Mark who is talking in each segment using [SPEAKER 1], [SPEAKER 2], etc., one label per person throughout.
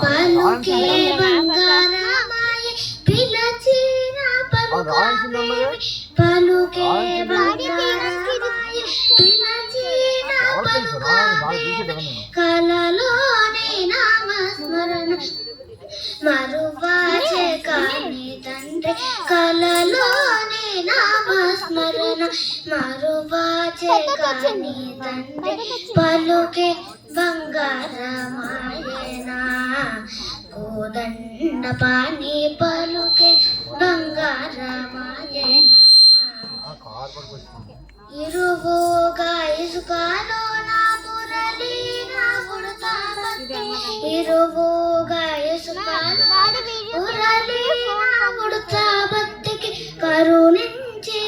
[SPEAKER 1] పలుకే బంగారమాయ పిలచిన పలుకే పలుకే బంగారమాయ పిలచిన కలలోనే నామస్మరణ మరువాచే కాని తండ్రి కలలోనే నామస్మరణ మరువాచే కాని తండ్రి పలుకే బంగారమాయనా కోదండ పాని పలుకే బంగారమాయనా ఇరువుగా ఇసుకలో నా మురళి నా ఉడతా ఇరువుగా ఇసుకలో మురళి నా ఉడతా భక్తికి కరుణించి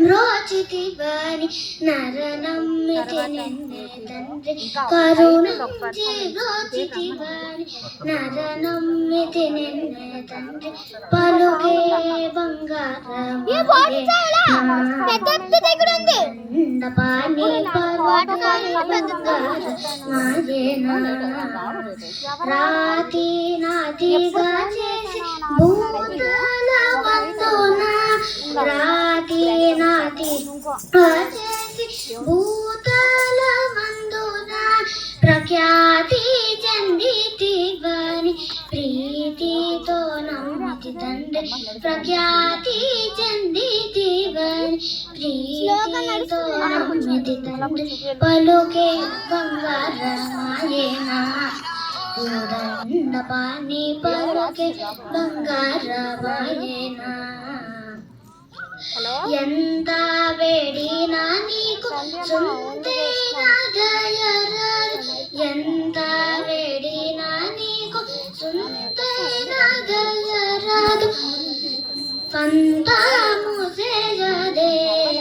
[SPEAKER 1] మ్రోచితివాని నరనమ్మితి నిన్నే తండ్రి కరుణించి మ్రోచితివాని నరనమ్మితి నిన్నే తండ్రి పలుకే బంగారమాయనా పాని రాతి నాతిగా చేసి భూతల వందున రాతి నాతిగా చేసి భూతల వందున ప్రఖ్యాతి చెందితివని ప్రీతితో నమ్మితి తండ్రి ప్రఖ్యాతి చెందితివని ప్రీతితో నమ్మితి తండ్రి పలుకే బంగారమాయనా కోదండ పాని పలుకే బంగారమాయనా ఎంత వేడినా నీకు సుందైన దయరాదు ఎంత వేడినా నీకు సుందైన దయరాదు పంతాము చేయదే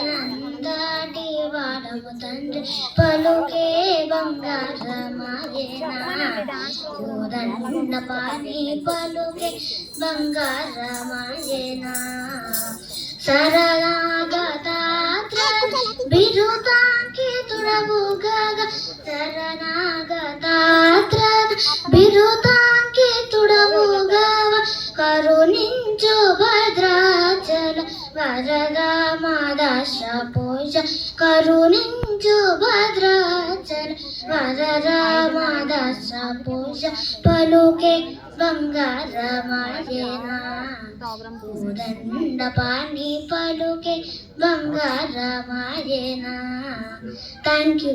[SPEAKER 1] నందాటి వాడము తండ్రి పలుకే బంగారమాయనా కోదండ పాని పలుకే బంగారమాయనా శరణాగతాత్ర బిరుదాంకితుడవుగాగ శరణాగతాత్ర బిరుదాంకితుడవుగావ కరుణించు భద్రాచల వరదా మాదాశ పూజ కరుణించు భద్రాచల వరదా మాదాశ పూజ పలుకే బంగారమాయనా కోదండ పాని పలుకే బంగారమాయనా. Thank you.